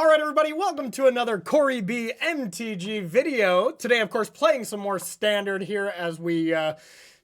All right, everybody, welcome to another Corey B MTG video. Today, of course, playing some more Standard here as we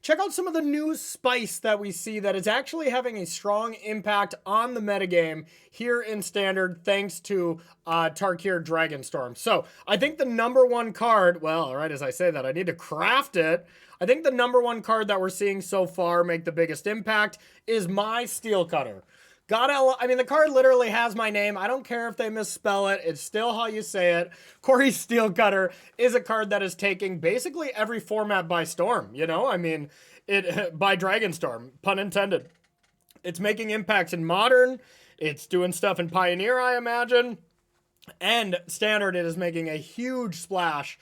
check out some of the new spice that we see that is actually having a strong impact on the metagame here in Standard, thanks to Tarkir Dragonstorm. So, I think the number one card, well, all right, as I say that, I need to craft it. I think the number one card that we're seeing so far make the biggest impact is my Steel Cutter. I mean, the card literally has my name. I don't care if they misspell it. It's still how you say it. Corey Steel Cutter is a card that is taking basically every format by storm, you know? I mean, by Dragonstorm, pun intended. It's making impacts in Modern. It's doing stuff in Pioneer, I imagine. And Standard, it is making a huge splash.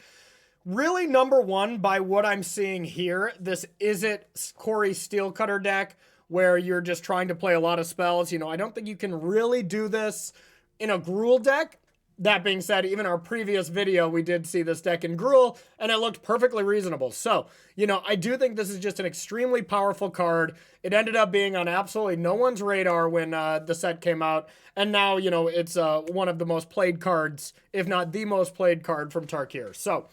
Really number one by what I'm seeing here. This Izzet Corey Steel Cutter deck, where you're just trying to play a lot of spells. You know, I don't think you can really do this in a Gruul deck. That being said, even our previous video, we did see this deck in Gruul, and it looked perfectly reasonable. So, you know, I do think this is just an extremely powerful card. It ended up being on absolutely no one's radar when the set came out, and now, you know, it's one of the most played cards, if not the most played card from Tarkir. So,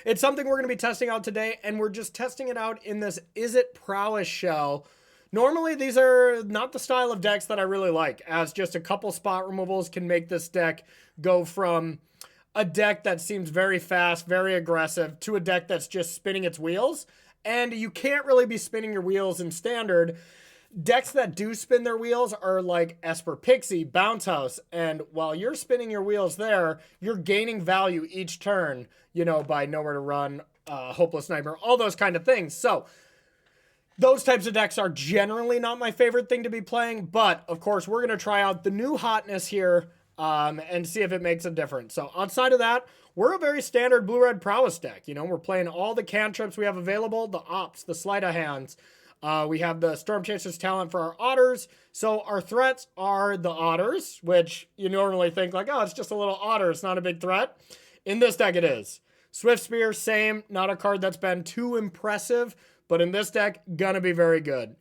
it's something we're going to be testing out today, and we're just testing it out in this Izzet Prowess shell. Normally, these are not the style of decks that I really like, as just a couple spot removals can make this deck go from a deck that seems very fast, very aggressive, to a deck that's just spinning its wheels. And you can't really be spinning your wheels in Standard. Decks that do spin their wheels are like Esper Pixie, Bounce House, and while you're spinning your wheels there, you're gaining value each turn, you know, by Nowhere to Run, Hopeless Nightmare, all those kind of things. So, those types of decks are generally not my favorite thing to be playing, but of course we're going to try out the new hotness here and see if it makes a difference. So outside of that, we're a very standard blue-red Prowess deck. You know, we're playing all the cantrips we have available, the Ops, the Sleight of Hands. We have the Storm Chaser's Talent for our Otters. So our threats are the Otters, which you normally think like, oh, it's just a little Otter. It's not a big threat. In this deck it is. Swift Spear, same. Not a card that's been too impressive, but in this deck, gonna be very good.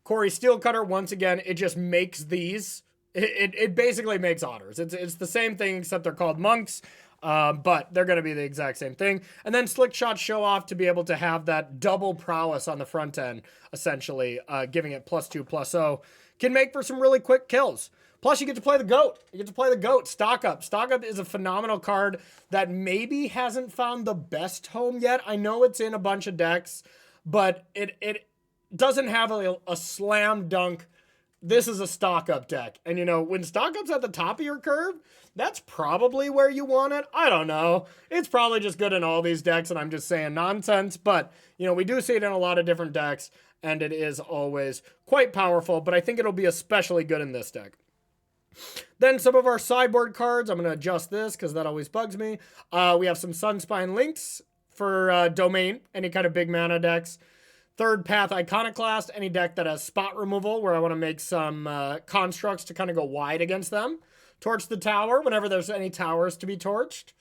Corey Steel Cutter, once again, it just makes these. It basically makes Otters. It's the same thing, except they're called Monks, but they're gonna be the exact same thing. And then Slick Shot Show Off to be able to have that double prowess on the front end, essentially, giving it +2/+0, can make for some really quick kills. Plus, you get to play the GOAT. You get to play the GOAT, Stock Up. Stock Up is a phenomenal card that maybe hasn't found the best home yet. I know it's in a bunch of decks, but it doesn't have a slam dunk. This is a Stock Up deck. And, you know, when Stock Up's at the top of your curve, that's probably where you want it. I don't know. It's probably just good in all these decks, and I'm just saying nonsense. But, you know, we do see it in a lot of different decks, and it is always quite powerful. But I think it'll be especially good in this deck. Then some of our sideboard cards. I'm going to adjust this because that always bugs me. We have some Sunspine Links for Domain, any kind of big mana decks. Third Path Iconoclast, any deck that has spot removal where I want to make some constructs to kind of go wide against them. Torch the Tower whenever there's any towers to be torched.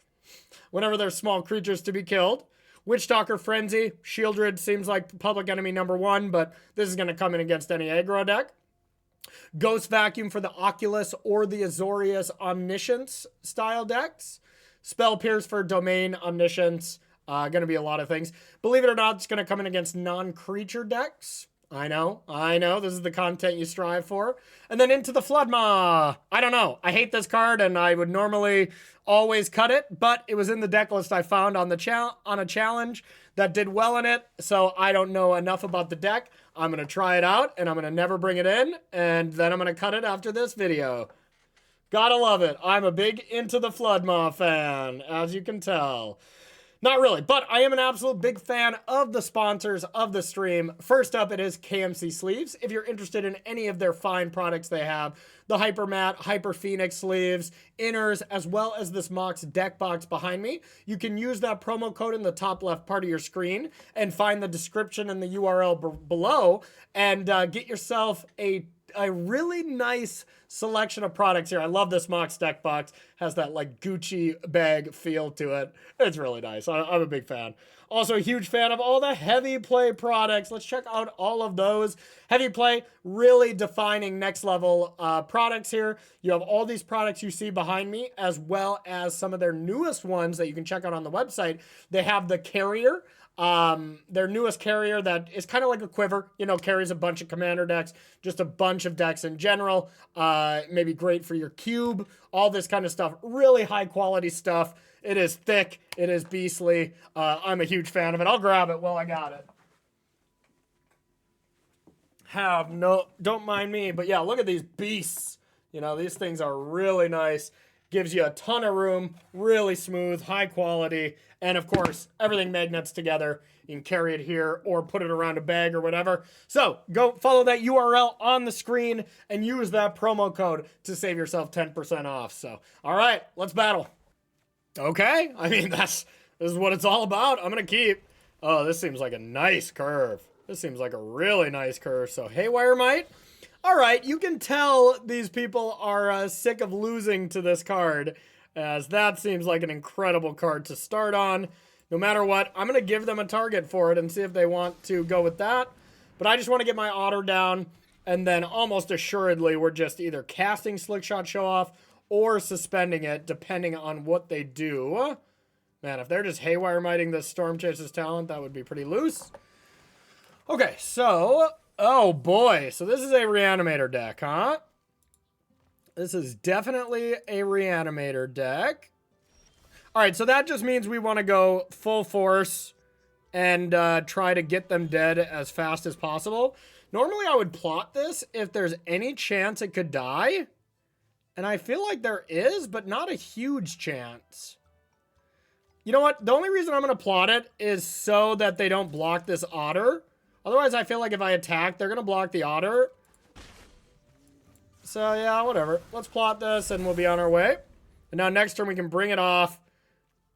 Whenever there's small creatures to be killed. Witchstalker Frenzy, Shieldred seems like public enemy number one, but this is going to come in against any aggro deck. Ghost Vacuum for the Oculus or the Azorius Omniscience style decks. Spell Pierce for Domain, Omniscience. Going to be a lot of things. Believe it or not, it's going to come in against non-creature decks. I know. This is the content you strive for. And then into the Floodmaw. I don't know. I hate this card, and I would normally always cut it, but it was in the deck list I found on a challenge that did well in it, so I don't know enough about the deck. I'm going to try it out, and I'm going to never bring it in, and then I'm going to cut it after this video. Gotta love it. I'm a big Into the Floodmaw fan, as you can tell. Not really, but I am an absolute big fan of the sponsors of the stream. First up, it is KMC Sleeves. If you're interested in any of their fine products they have, the Hyper Matte, Hyper Phoenix sleeves, inners, as well as this Mox deck box behind me, you can use that promo code in the top left part of your screen and find the description and the URL below and get yourself a really nice selection of products here. I love this Mox deck box. Has that like Gucci bag feel to it. It's really nice. I'm a big fan. Also a huge fan of all the heavy play products. Let's check out all of those. Heavy play, really defining next level products here. You have all these products you see behind me, as well as some of their newest ones that you can check out on the website. They have the carrier. Their newest carrier that is kind of like a quiver, you know, carries a bunch of commander decks, just a bunch of decks in general. Maybe great for your cube, all this kind of stuff. Really high quality stuff. It is thick. It is beastly. I'm a huge fan of it. I'll grab it while I got it. Don't mind me, but yeah, look at these beasts. You know, these things are really nice. Gives you a ton of room, really smooth, high quality, and of course, everything magnets together. You can carry it here or put it around a bag or whatever. So go follow that URL on the screen and use that promo code to save yourself 10% off. So, all right, let's battle. Okay, I mean, this is what it's all about. I'm gonna keep. Oh, this seems like a nice curve. This seems like a really nice curve. So, Haywire Might. All right, you can tell these people are sick of losing to this card, as that seems like an incredible card to start on. No matter what, I'm going to give them a target for it and see if they want to go with that. But I just want to get my otter down, and then almost assuredly we're just either casting Slickshot Show Off or suspending it, depending on what they do. Man, if they're just Haywire Mighting this Storm Chaser's Talent, that would be pretty loose. Okay, so... oh boy, so this is a Reanimator deck, huh? This is definitely a Reanimator deck. All right, so that just means we want to go full force and try to get them dead as fast as possible. Normally I would plot this if there's any chance it could die. And I feel like there is, but not a huge chance. You know what? The only reason I'm going to plot it is so that they don't block this otter. Otherwise, I feel like if I attack, they're going to block the otter. So, yeah, whatever. Let's plot this, and we'll be on our way. And now next turn, we can bring it off.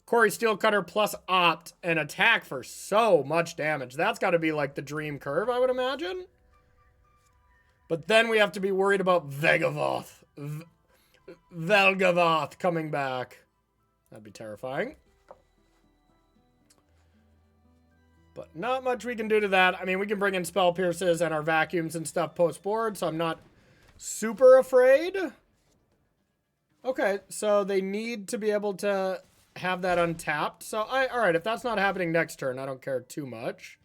Corey Steelcutter plus Opt and attack for so much damage. That's got to be, like, the dream curve, I would imagine. But then we have to be worried about Velgavoth coming back. That'd be terrifying. But not much we can do to that. I mean, we can bring in Spell Pierces and our vacuums and stuff post-board, so I'm not super afraid. Okay, so they need to be able to have that untapped. So, all right, if that's not happening next turn, I don't care too much.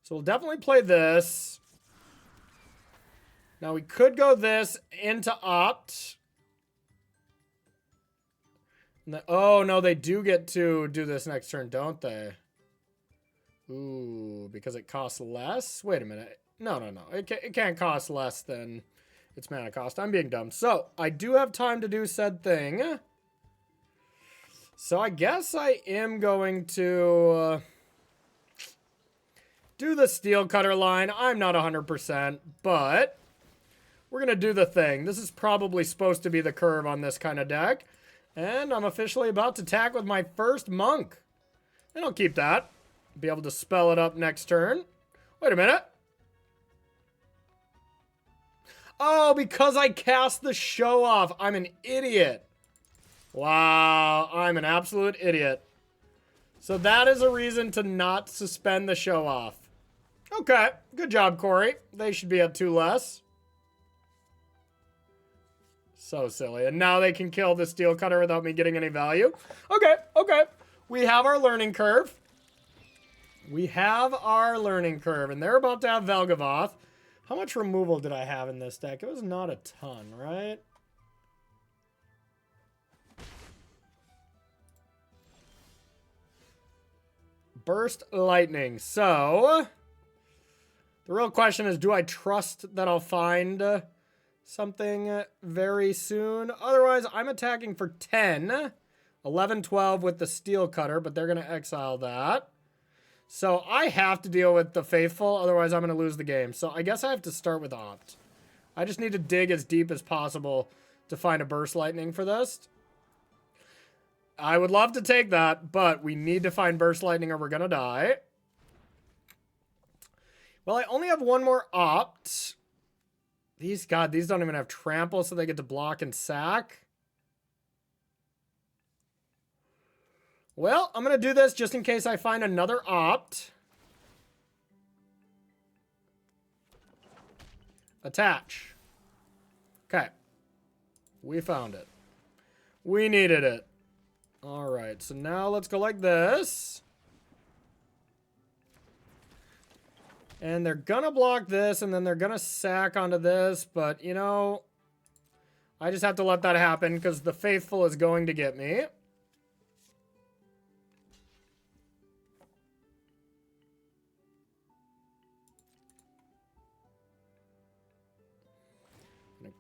So we'll definitely play this. Now, we could go this into Opt. Oh, no, they do get to do this next turn, don't they? Ooh, because it costs less? Wait a minute. No. It can't cost less than its mana cost. I'm being dumb. So, I do have time to do said thing. So, I guess I am going to do the Steel Cutter line. I'm not 100%, but we're going to do the thing. This is probably supposed to be the curve on this kind of deck. And I'm officially about to attack with my first Monk. And I'll keep that. Be able to spell it up next turn. Wait a minute. Oh, because I cast the Show Off. I'm an idiot. Wow, I'm an absolute idiot. So that is a reason to not suspend the Show Off. Okay, good job, Corey. They should be at 2 less. So silly. And now they can kill the Steel Cutter without me getting any value. Okay. We have our learning curve. We have our learning curve, and they're about to have Velgavoth. How much removal did I have in this deck? It was not a ton, right? Burst Lightning. So, the real question is, do I trust that I'll find something very soon? Otherwise, I'm attacking for 10. 11, 12 with the Steel Cutter, but they're going to exile that. So I have to deal with the Faithful, otherwise I'm going to lose the game. So I guess I have to start with Opt. I just need to dig as deep as possible to find a Burst Lightning for this. I would love to take that, but we need to find Burst Lightning or we're going to die. Well, I only have one more Opt. These don't even have Trample, so they get to block and sack. Well, I'm going to do this just in case I find another opt. Attach. Okay. We found it. We needed it. All right, so now let's go like this. And they're going to block this, and then they're going to sack onto this. But, you know, I just have to let that happen because the faithful is going to get me.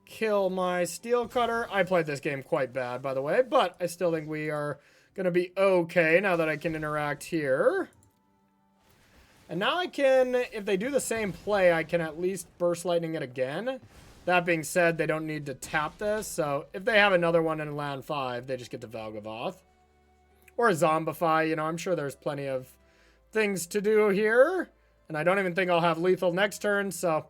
Kill my steel cutter. I played this game quite bad, by the way, but I still think we are going to be okay now that I can interact here. And now I can, if they do the same play, I can at least burst lightning it again. That being said, they don't need to tap this, so if they have another one in land 5, they just get to Velgavoth. Or a Zombify, you know, I'm sure there's plenty of things to do here. And I don't even think I'll have lethal next turn, so...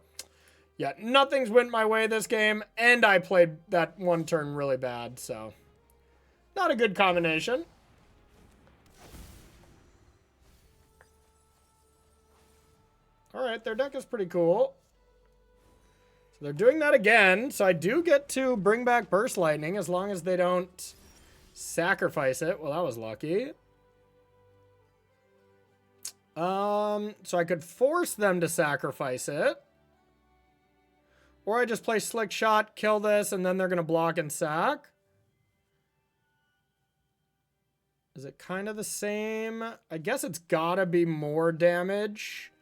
yeah, nothing's went my way this game, and I played that one turn really bad, so... not a good combination. Alright, their deck is pretty cool. So they're doing that again, so I do get to bring back Burst Lightning as long as they don't sacrifice it. Well, that was lucky. So I could force them to sacrifice it. Or I just play Slick Shot, kill this, and then they're going to block and sack. Is it kind of the same? I guess it's got to be more damage.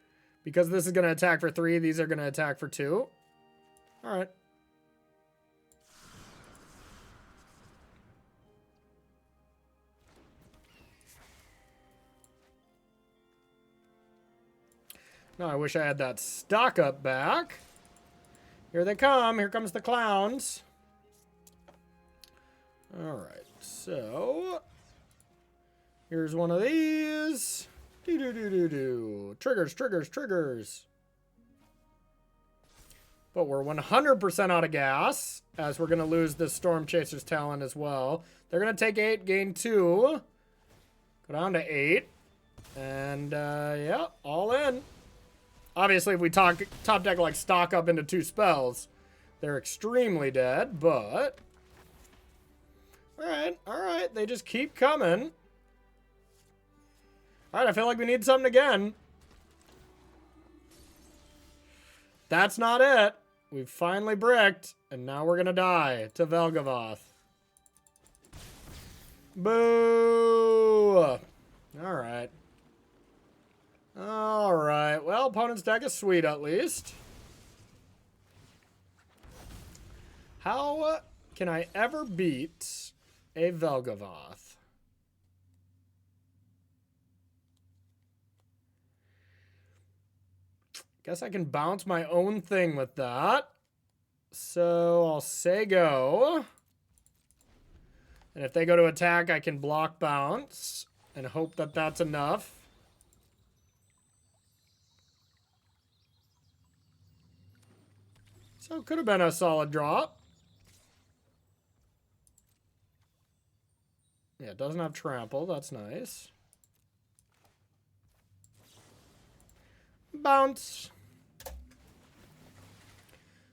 Because this is going to attack for 3, these are going to attack for 2. Alright. Now I wish I had that stock up back. Here they come. Here comes the clowns. Alright, so... here's one of these. Do-do-do-do-do. Triggers, triggers, triggers. But we're 100% out of gas, as we're going to lose this Storm Chaser's talent as well. They're going to take 8, gain 2. Go down to 8. And, yeah, all in. Obviously, if we top deck, like, stock up into 2 spells, they're extremely dead, but... alright, they just keep coming. Alright, I feel like we need something again. That's not it. We've finally bricked, and now we're gonna die to Velgavoth. Boo! Alright. Alright, well, opponent's deck is sweet at least. How can I ever beat a Velgavoth? Guess I can bounce my own thing with that. So I'll say go. And if they go to attack, I can block bounce and hope that that's enough. So it could have been a solid drop. Yeah, it doesn't have trample. That's nice. Bounce.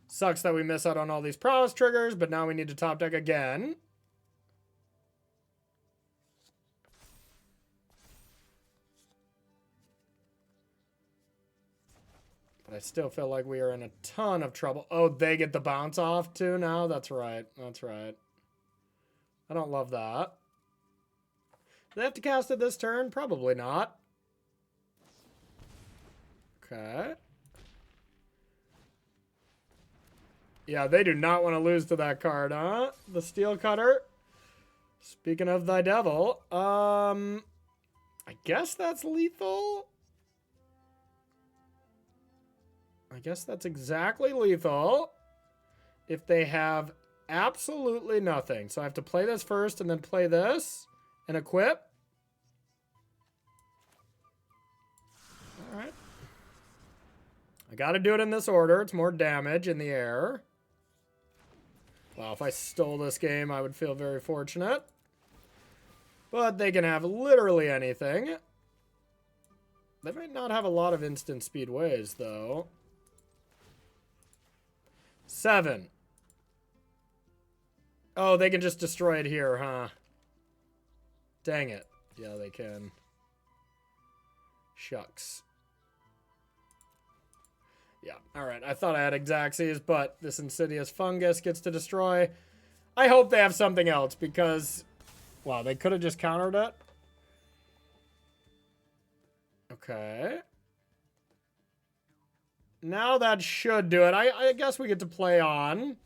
Sucks that we miss out on all these prowess triggers, but now we need to top deck again. But I still feel like we are in a ton of trouble. Oh, they get the bounce off too now? That's right. That's right. I don't love that. Do they have to cast it this turn? Probably not. Okay. Yeah, they do not want to lose to that card, huh? The Steel Cutter. Speaking of thy devil, I guess that's lethal. I guess that's exactly lethal. If they have absolutely nothing. So I have to play this first and then play this and equip. All right. I got to do it in this order. It's more damage in the air. Wow, if I stole this game, I would feel very fortunate. But they can have literally anything. They might not have a lot of instant speed ways, though. 7. Oh, they can just destroy it here, huh? Dang it. Yeah, they can. Shucks. Yeah, alright. I thought I had Exacxies, but this Insidious Fungus gets to destroy. I hope they have something else, because... Wow, they could have just countered it. Okay. Now that should do it. I guess we get to play on.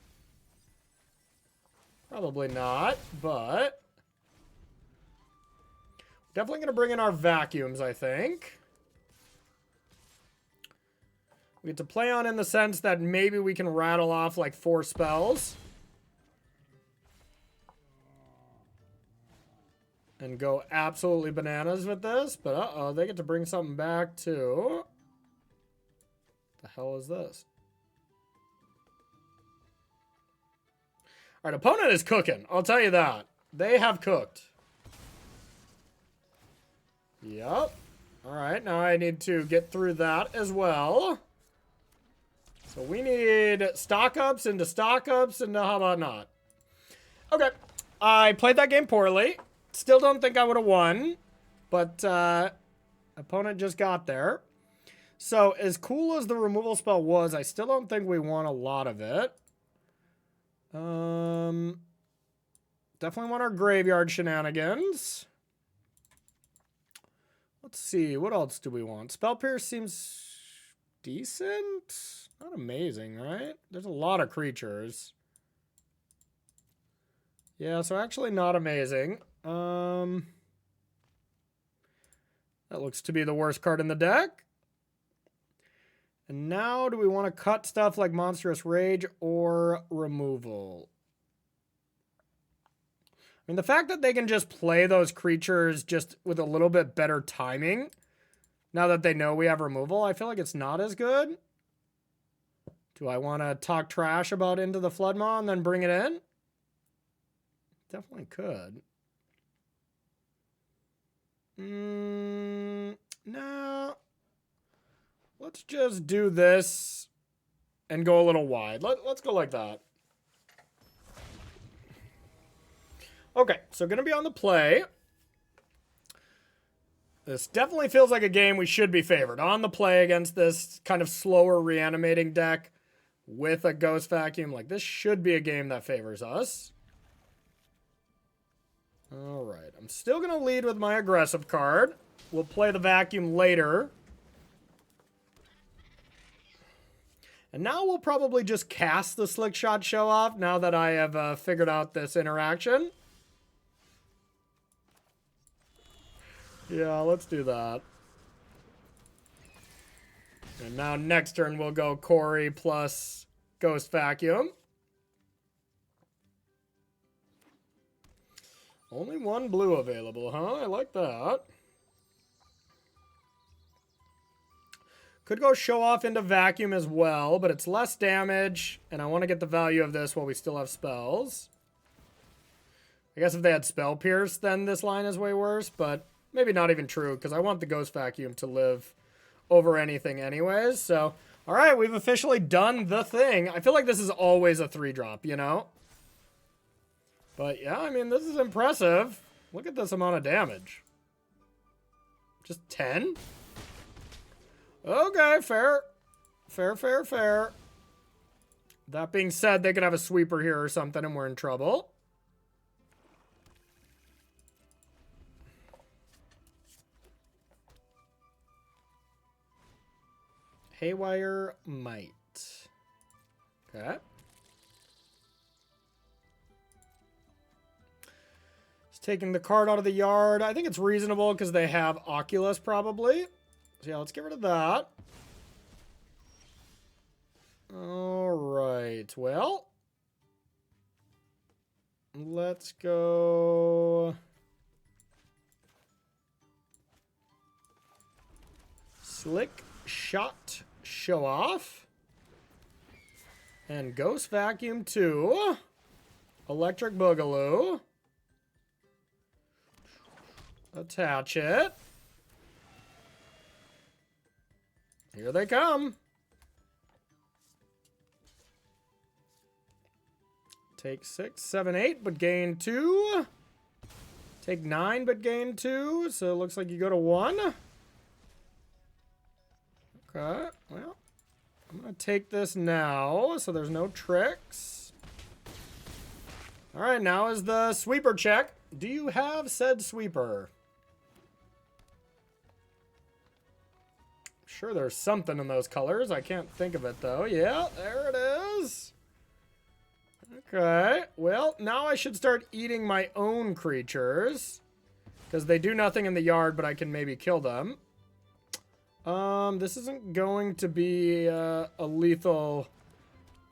Probably not, but... Definitely going to bring in our vacuums, I think. We get to play on in the sense that maybe we can rattle off like 4 spells. And go absolutely bananas with this. But uh-oh, they get to bring something back too. The hell is this? Alright, opponent is cooking. I'll tell you that. They have cooked. Yep. Alright, now I need to get through that as well. So we need stock ups into stock ups, and how about not? Okay. I played that game poorly. Still don't think I would have won. But opponent just got there. So as cool as the removal spell was, I still don't think we won a lot of it. Definitely want our graveyard shenanigans. Let's see, what else do we want? Spell Pierce seems decent. Not amazing, right? There's a lot of creatures. Yeah, so actually not amazing. That looks to be the worst card in the deck. And now, do we want to cut stuff like Monstrous Rage or removal? I mean, the fact that they can just play those creatures just with a little bit better timing, now that they know we have removal, I feel like it's not as good. Do I want to talk trash about Into the Floodmaw and then bring it in? Definitely could. No. Let's just do this and go a little wide. Let's go like that. Okay, so going to be on the play. This definitely feels like a game we should be favored. On the play against this kind of slower reanimating deck with a Ghost Vacuum. Like, this should be a game that favors us. Alright, I'm still going to lead with my aggressive card. We'll play the Vacuum later. And now we'll probably just cast the Slick Shot Show Off now that I have figured out this interaction. Yeah, let's do that. And now next turn we'll go Corey plus Ghost Vacuum. Only 1 blue available, huh? I like that. Could go Show Off into Vacuum as well, but it's less damage, and I want to get the value of this while we still have spells. I guess if they had Spell Pierce, then this line is way worse, but maybe not even true, because I want the Ghost Vacuum to live over anything anyways. So, alright, we've officially done the thing. I feel like this is always a 3-drop, you know? But yeah, I mean, this is impressive. Look at this amount of damage. Just 10? Okay, fair. Fair, fair, fair. That being said, they could have a sweeper here or something and we're in trouble. Haywire Might. Okay. Just taking the card out of the yard. I think it's reasonable because they have Oculus probably. So yeah, let's get rid of that. Alright, well. Let's go... Slick Shot Show Off. And Ghost Vacuum 2. Electric Boogaloo. Attach it. Here they come. Take 6, 7, 8, but gain 2. Take 9, but gain 2. So it looks like you go to 1. Okay, well, I'm going to take this now, so there's no tricks. All right, now is the sweeper check. Do you have said sweeper? Sure, there's something in those colors. I can't think of it, though. Yeah, there it is. Okay, well, now I should start eating my own creatures. Because they do nothing in the yard, but I can maybe kill them. This isn't going to be a lethal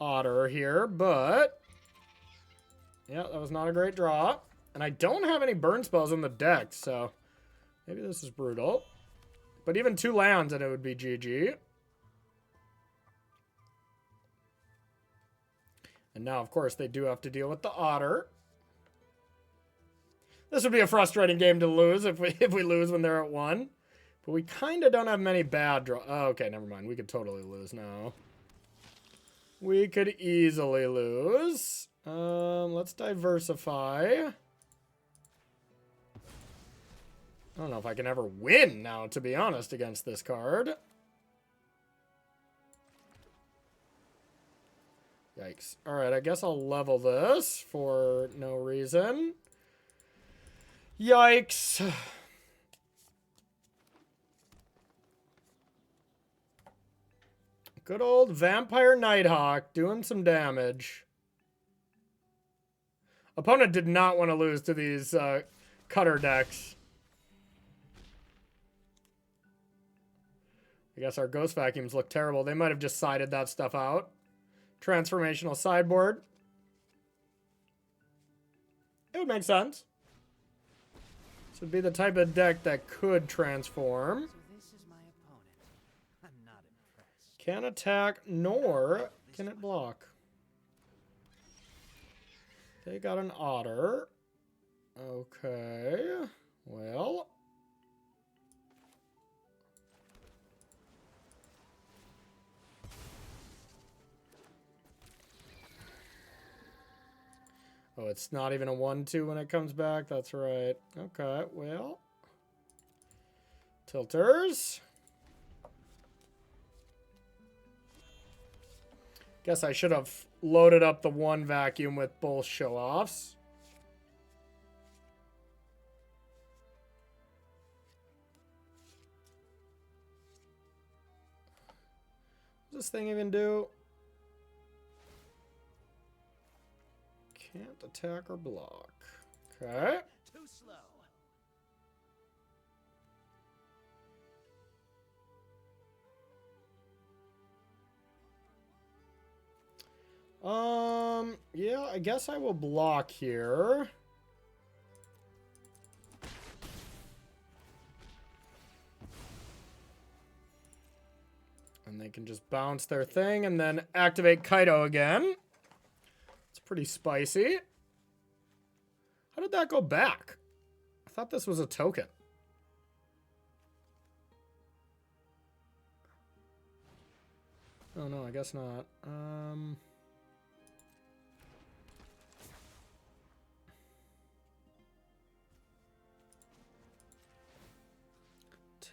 otter here, but... yeah, that was not a great draw. And I don't have any burn spells in the deck, so... maybe this is brutal. But even 2 lands and it would be GG. And now, of course, they do have to deal with the otter. This would be a frustrating game to lose if we lose when they're at 1. But we kind of don't have many bad draws. Oh, okay, never mind. We could totally lose now. We could easily lose. Let's diversify. I don't know if I can ever win now, to be honest, against this card. Yikes. Alright, I guess I'll level this for no reason. Yikes. Good old Vampire Nighthawk doing some damage. Opponent did not want to lose to these cutter decks. I guess our Ghost Vacuums look terrible. They might have just sided that stuff out. Transformational sideboard. It would make sense. This would be the type of deck that could transform. So this is my opponent. I'm not impressed. Can't attack, nor can it block. They got an otter. Okay. Well. Oh, it's not even a 1-2 when it comes back. That's right. Okay, well. Tilters. Guess I should have loaded up the 1 vacuum with both show-offs. What does this thing even do? Can't attack or block. Okay. Too slow. Yeah, I guess I will block here. And they can just bounce their thing and then activate Kaido again. It's pretty spicy. How did that go back? I thought this was a token. Oh no, I guess not.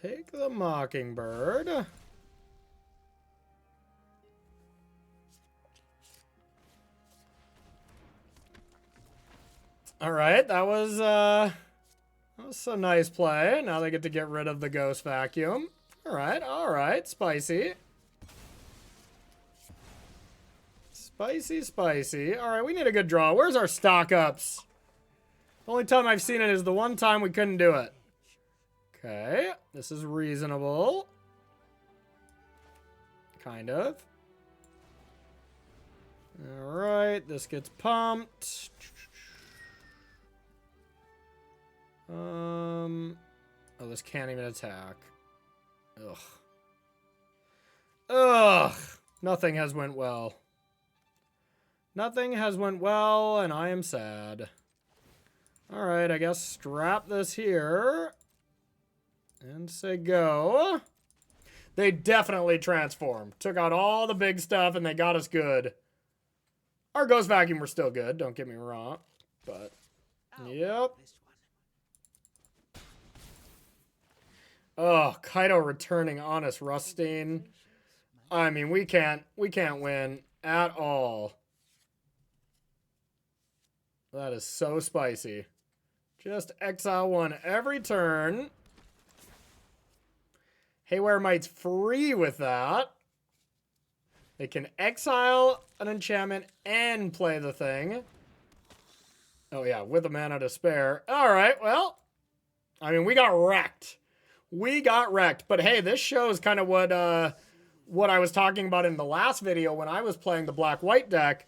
Take the Mockingbird. All right, that was a nice play. Now they get to get rid of the Ghost Vacuum. All right, spicy. Spicy, spicy. All right, we need a good draw. Where's our stock ups? The only time I've seen it is the one time we couldn't do it. Okay, this is reasonable. Kind of. All right, this gets pumped. Oh, this can't even attack. Ugh. Ugh. Nothing has went well. Nothing has went well, and I am sad. All right, I guess strap this here. And say go. They definitely transformed. Took out all the big stuff and they got us good. Our Ghost Vacuum were still good, don't get me wrong. But, yep. Oh, Kaido returning Honest Rustine. I mean, we can't win at all. That is so spicy. Just exile one every turn. Haywire Might's free with that. They can exile an enchantment and play the thing. Oh yeah, with a mana to spare. All right, well, I mean, we got wrecked. We got wrecked. But hey, this shows kind of what I was talking about in the last video when I was playing the black-white deck.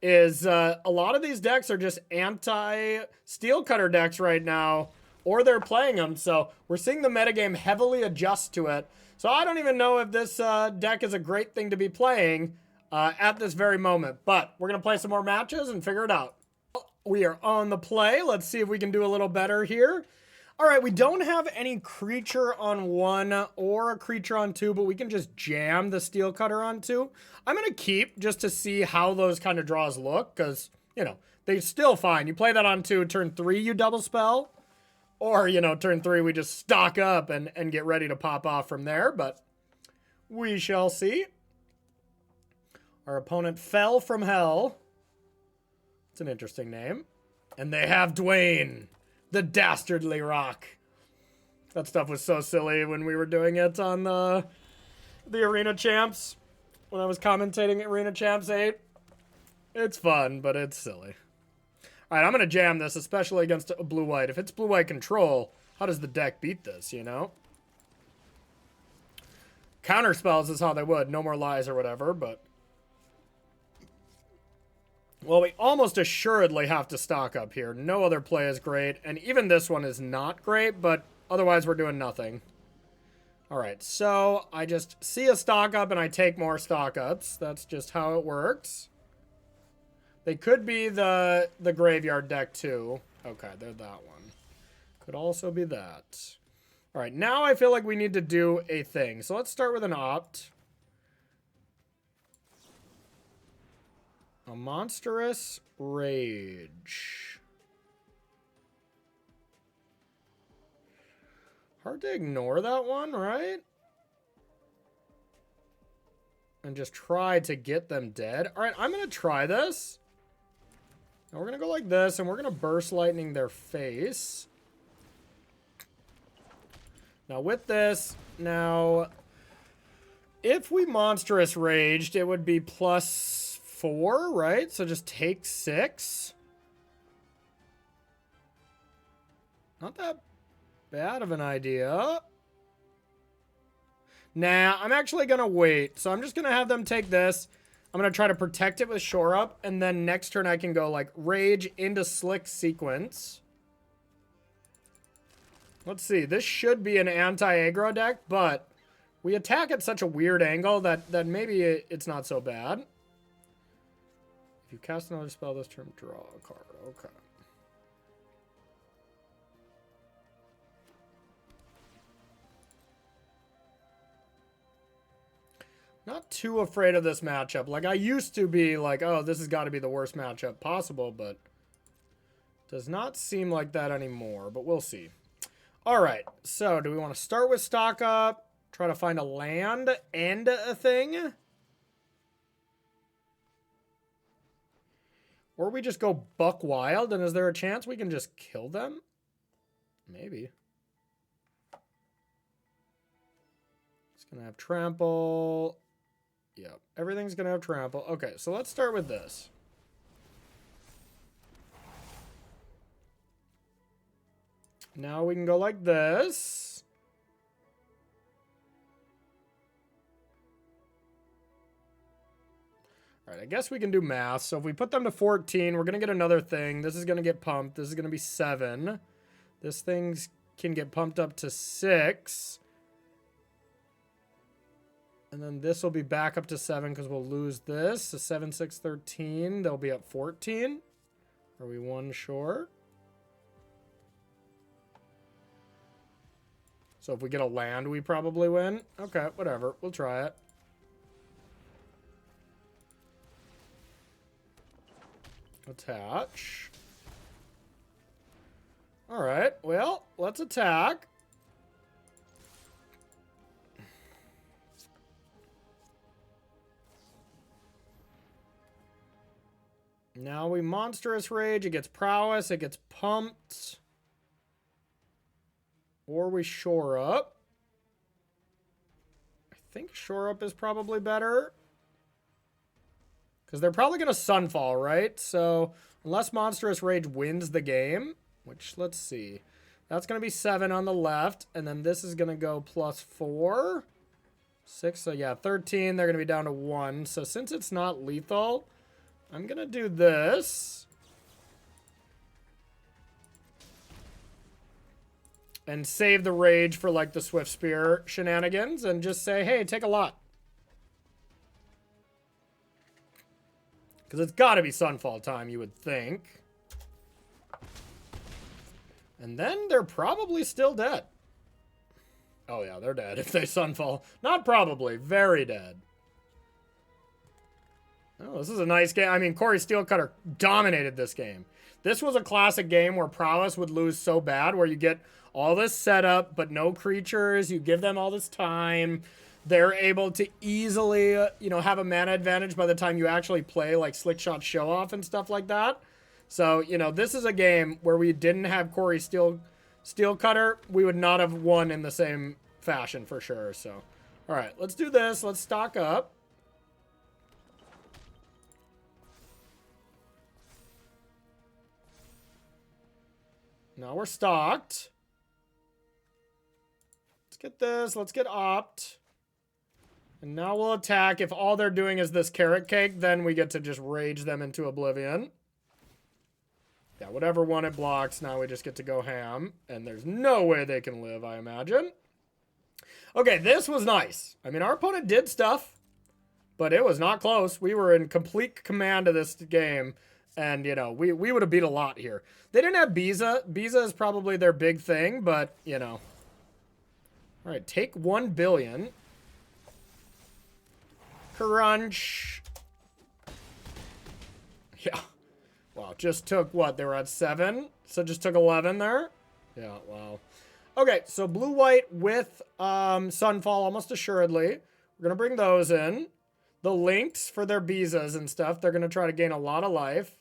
Is a lot of these decks are just anti-Steel Cutter decks right now, or they're playing them. So we're seeing the metagame heavily adjust to it. So I don't even know if this deck is a great thing to be playing at this very moment. But we're going to play some more matches and figure it out. We are on the play. Let's see if we can do a little better here. All right, we don't have any creature on 1 or a creature on 2, but we can just jam the Steel Cutter on 2. I'm going to keep just to see how those kind of draws look, because, you know, they're still fine. You play that on 2, turn 3, you double spell. Or, you know, turn 3, we just stock up and get ready to pop off from there, but we shall see. Our opponent fell from hell. It's an interesting name. And they have Dwayne. The Dastardly Rock. That stuff was so silly when we were doing it on the Arena Champs. When I was commentating Arena Champs 8. It's fun, but it's silly. Alright, I'm going to jam this, especially against a blue-white. If it's blue-white control, how does the deck beat this, you know? Counter spells is how they would. No more lies or whatever, but... Well, we almost assuredly have to stock up here. No other play is great, and even this one is not great, but otherwise we're doing nothing. Alright, so I just see a stock up and I take more stock ups. That's just how it works. They could be the graveyard deck too. Okay, they're that one. Could also be that. Alright, now I feel like we need to do a thing. So let's start with an opt. A Monstrous Rage. Hard to ignore that one, right? And just try to get them dead. Alright, I'm going to try this. Now we're going to go like this, and we're going to Burst Lightning their face. Now with this, now, if we Monstrous Raged, it would be +4, right? So just take 6. Not that bad of an idea. Nah, I'm actually going to wait. So I'm just going to have them take this. I'm going to try to protect it with Shore Up. And then next turn I can go like Rage into Slick Sequence. Let's see. This should be an anti-aggro deck, but we attack at such a weird angle that maybe it's not so bad. If you cast another spell this turn, draw a card. Okay. Not too afraid of this matchup. Like, I used to be like, oh, this has got to be the worst matchup possible, but does not seem like that anymore, but we'll see. All right, so do we want to start with stock up, try to find a land and a thing? Or we just go buck wild, and is there a chance we can just kill them? Maybe. It's going to have trample. Yep, everything's going to have trample. Okay, so let's start with this. Now we can go like this. All right, I guess we can do math. So if we put them to 14, we're going to get another thing. This is going to get pumped. This is going to be 7. This thing can get pumped up to 6. And then this will be back up to 7 because we'll lose this. So 7, 6, 13. They'll be at 14. Are we 1 short? So if we get a land, we probably win. Okay, whatever. We'll try it. Attach. Alright, well, let's attack. Now we Monstrous Rage. It gets Prowess. It gets pumped. Or we Shore Up. I think Shore Up is probably better. Because they're probably going to Sunfall, right? So, unless Monstrous Rage wins the game, which, let's see. That's going to be 7 on the left. And then this is going to go +4. 6, so yeah, 13. They're going to be down to 1. So, since it's not lethal, I'm going to do this. And save the rage for, like, the Swift Spear shenanigans. And just say, hey, take a lot. Because it's got to be Sunfall time, you would think. And then they're probably still dead. Oh, yeah, they're dead if they Sunfall. Not probably. Very dead. Oh, this is a nice game. I mean, Corey Steelcutter dominated this game. This was a classic game where Prowess would lose so bad, where you get all this setup, but no creatures. You give them all this time. They're able to easily, you know, have a mana advantage by the time you actually play, like Slick Shot Show Off and stuff like that. So, you know, this is a game where we didn't have Corey Steelcutter. We would not have won in the same fashion for sure. So, all right, let's do this. Let's stock up. Now we're stocked. Let's get this. Let's get Opt. And now we'll attack. If all they're doing is this Carrot Cake, then we get to just rage them into oblivion. Yeah, whatever one it blocks, now we just get to go ham. And there's no way they can live, I imagine. Okay, this was nice. I mean, our opponent did stuff, but it was not close. We were in complete command of this game. And, you know, we would have beat a lot here. They didn't have Biza. Biza is probably their big thing, but, you know. All right, take 1 billion. Crunch. Yeah. Wow, just took what? They were at 7, so just took 11 there. Yeah, wow. Okay, so blue-white with Sunfall almost assuredly. We're going to bring those in. The Lynx for their Bizas and stuff. They're going to try to gain a lot of life.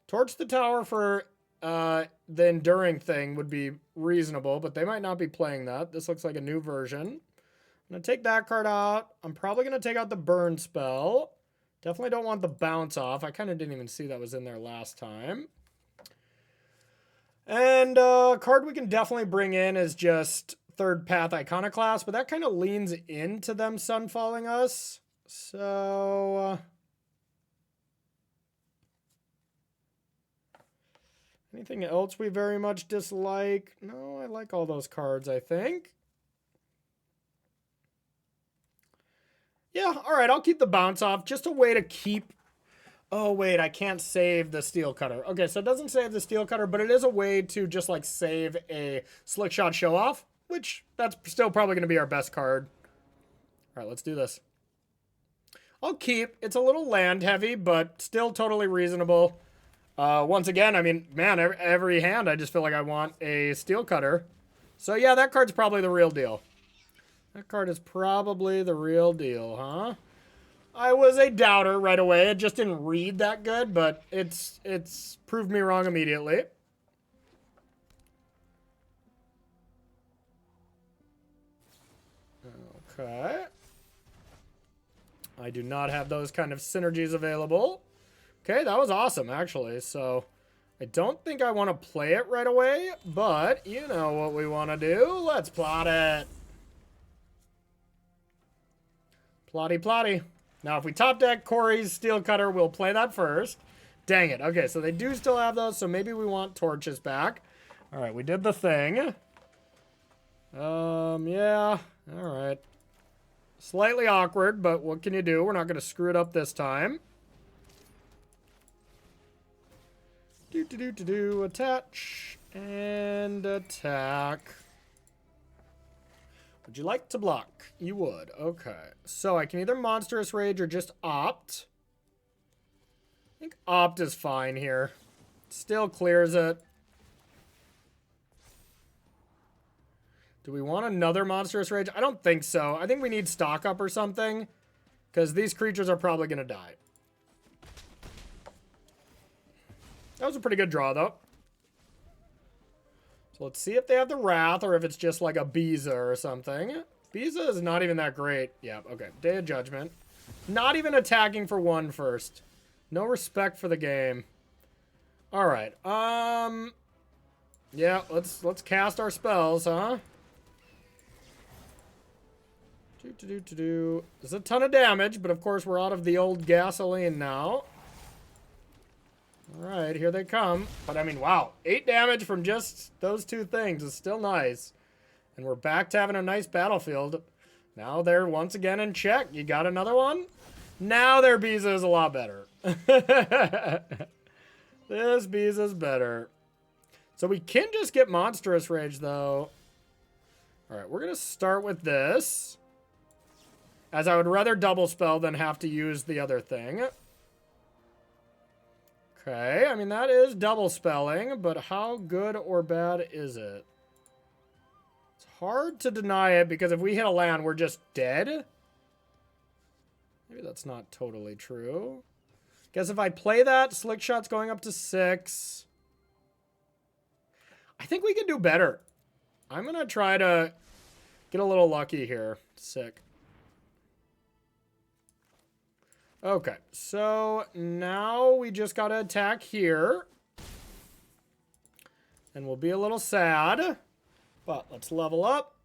Torch the tower for the Enduring thing would be reasonable, but they might not be playing that. This looks like a new version. I'm going to take that card out. I'm probably going to take out the Burn spell. Definitely don't want the Bounce off. I kind of didn't even see that was in there last time. And a card we can definitely bring in is just Third Path Iconoclast, but that kind of leans into them sunfalling us. So... anything else we very much dislike? No, I like all those cards, I think. Yeah, all right, I'll keep the Bounce off. Just a way to keep... oh, wait, I can't save the Steel Cutter. Okay, so it doesn't save the Steel Cutter, but it is a way to just, like, save a Slick Shot Show Off, which that's still probably going to be our best card. All right, let's do this. I'll keep. It's a little land heavy, but still totally reasonable. Once again, I mean, man, every hand I just feel like I want a Steel Cutter. So, yeah, that card's probably the real deal. That card is probably the real deal, huh? I was a doubter right away. It just didn't read that good, but it's proved me wrong immediately. Okay. I do not have those kind of synergies available. Okay, that was awesome, actually. So, I don't think I want to play it right away, but you know what we want to do. Let's plot it. Plotty, plotty. Now, if we top deck Corey's Steel Cutter, we'll play that first. Dang it. Okay, so they do still have those, so maybe we want torches back. All right, we did the thing. Yeah. All right. Slightly awkward, but what can you do? We're not going to screw it up this time. Attach and attack. Would you like to block? You would. Okay. So I can either Monstrous Rage or just opt. I think opt is fine here. Still clears it. Do we want another Monstrous Rage? I don't think so. I think we need stock up or something, because these creatures are probably going to die. That was a pretty good draw, though. So let's see if they have the Wrath or if it's just like a Biza or something. Biza is not even that great. Yeah, okay. Day of Judgment. Not even attacking for 1 first. No respect for the game. All right. Yeah, let's cast our spells, huh? There's a ton of damage, but of course we're out of the old gasoline now. All right, here they come. But I mean, wow, 8 damage from just those 2 things is still nice. And we're back to having a nice battlefield. Now they're once again in check. You got another one? Now their Biza is a lot better. This Biza's better. So we can just get Monstrous Rage, though. All right, we're going to start with this, as I would rather double spell than have to use the other thing. Okay, I mean, that is double spelling, but how good or bad is it? It's hard to deny it, because if we hit a land, we're just dead. Maybe that's not totally true. Guess if I play that, Slick Shot's going up to 6. I think we can do better. I'm going to try to get a little lucky here. Sick. Okay, so now we just got to attack here. And we'll be a little sad. But let's level up.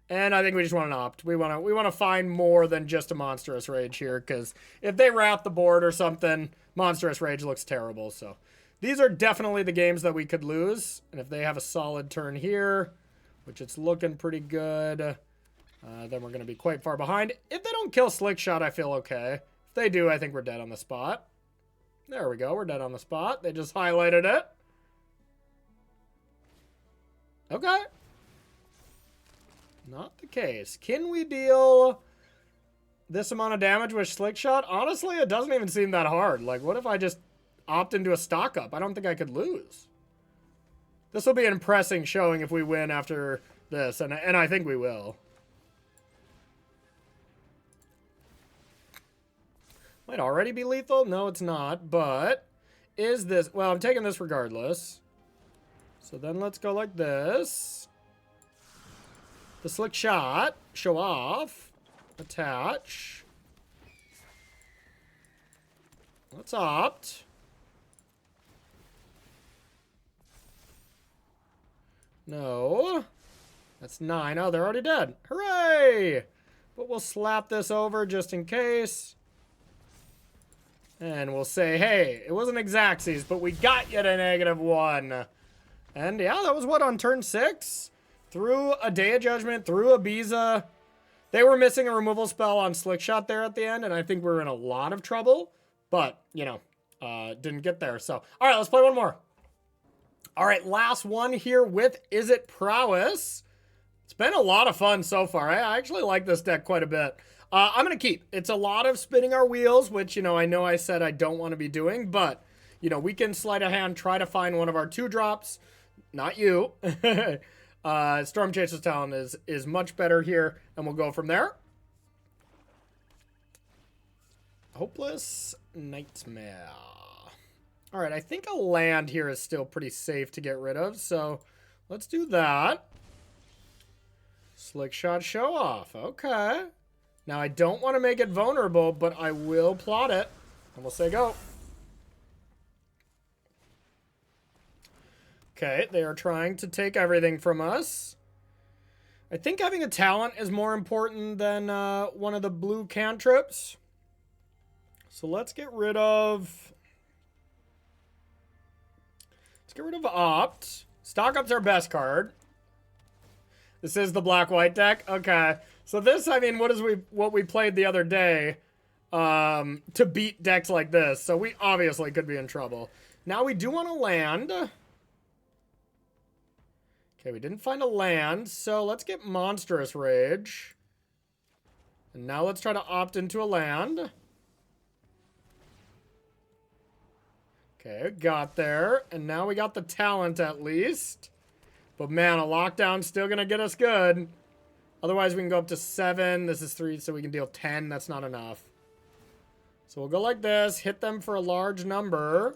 And I think we just want an opt. We want to find more than just a Monstrous Rage here, because if they wrap the board or something, Monstrous Rage looks terrible. So these are definitely the games that we could lose. And if they have a solid turn here, which it's looking pretty good, then we're going to be quite far behind. If they don't kill Slick Shot, I feel okay. If they do, I think we're dead on the spot. There we go. We're dead on the spot. They just highlighted it. Okay. Not the case. Can we deal this amount of damage with Slick Shot? Honestly, it doesn't even seem that hard. Like, what if I just opt into a stock up? I don't think I could lose. This will be an impressive showing if we win after this, and I think we will. Might already be lethal? No, it's not, but is this... Well, I'm taking this regardless. So then let's go like this. The Slick Shot. Show off. Attach. Let's opt. No. That's 9. Oh, they're already dead. Hooray! But we'll slap this over just in case. And we'll say, hey, it wasn't Xaxes, but we got you to -1. And yeah, that was what, on turn 6? Through a Day of Judgment, through a Biza. They were missing a removal spell on Slick Shot there at the end, and I think we were in a lot of trouble. But, you know, didn't get there. So, all right, let's play one more. All right, last one here with Izzet Prowess. It's been a lot of fun so far. I actually like this deck quite a bit. I'm going to keep. It's a lot of spinning our wheels, which, you know I said I don't want to be doing. But, you know, we can sleight of hand, try to find one of our 2-drops. Not you. Storm Chaser's Talon is much better here, and we'll go from there. Hopeless Nightmare. All right, I think a land here is still pretty safe to get rid of, so let's do that. Slick Shot Show Off. Okay. Now, I don't want to make it vulnerable, but I will plot it, and we'll say go. Okay, they are trying to take everything from us. I think having a talent is more important than one of the blue cantrips. So let's get rid of... Let's get rid of Opt. Stock Up's our best card. This is the black-white deck? Okay. So this, I mean, what we played the other day to beat decks like this. So we obviously could be in trouble. Now we do want to land... Okay, we didn't find a land, so let's get Monstrous Rage. And now let's try to opt into a land. Okay, got there. And now we got the talent at least. But man, a lockdown's still gonna get us good. Otherwise, we can go up to 7. This is 3, so we can deal 10. That's not enough. So we'll go like this, hit them for a large number.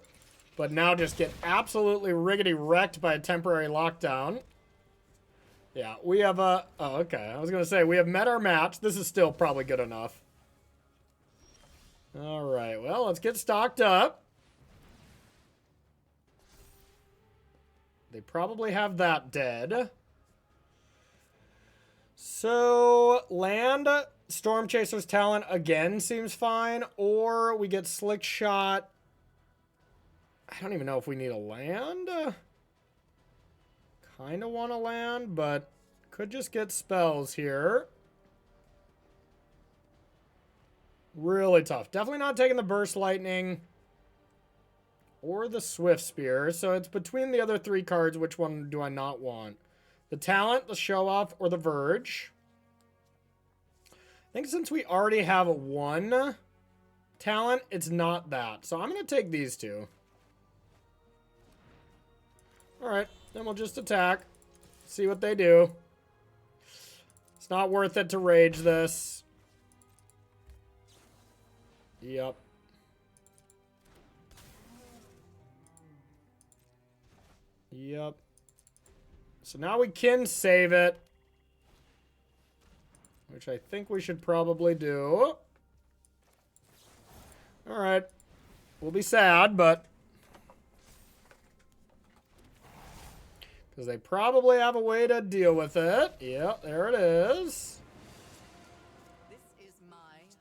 But now just get absolutely riggedy wrecked by a temporary lockdown. Yeah, we have a... Oh, okay. I was going to say, we have met our match. This is still probably good enough. All right, well, let's get stocked up. They probably have that dead. So, land, Storm Chaser's talent again seems fine. Or we get Slick Shot. I don't even know if we need a land. Kind of want to land, but could just get spells here. Really tough. Definitely not taking the Burst Lightning or the Swift Spear. So it's between the other 3 cards. Which one do I not want? The Talent, the Show Off, or the Verge? I think since we already have a 1 talent, it's not that. So I'm going to take these 2. Alright, then we'll just attack. See what they do. It's not worth it to rage this. Yep. Yep. So now we can save it. Which I think we should probably do. Alright. We'll be sad, but... because they probably have a way to deal with it. Yeah, there it is. This is my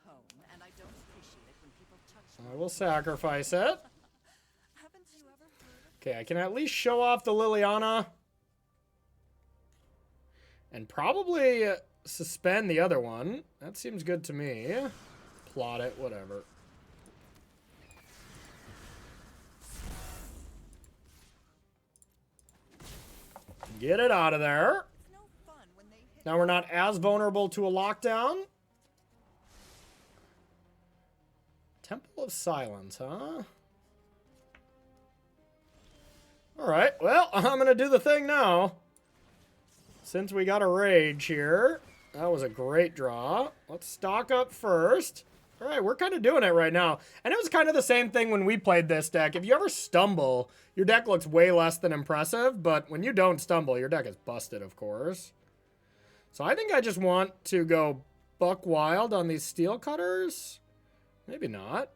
home, and I don't appreciate it when people touch I will sacrifice it. Haven't you ever heard of Okay, I can at least show off the Liliana. And probably suspend the other one. That seems good to me. Plot it, whatever. Get it out of there. it's no fun when they hit Now we're not as vulnerable to a lockdown. Temple of Silence, huh? Alright, well, I'm going to do the thing now. Since we got a rage here. That was a great draw. Let's stock up first. Alright, we're kind of doing it right now. And it was kind of the same thing when we played this deck. If you ever stumble, your deck looks way less than impressive. But when you don't stumble, your deck is busted, of course. So I think I just want to go buck wild on these steel cutters. Maybe not.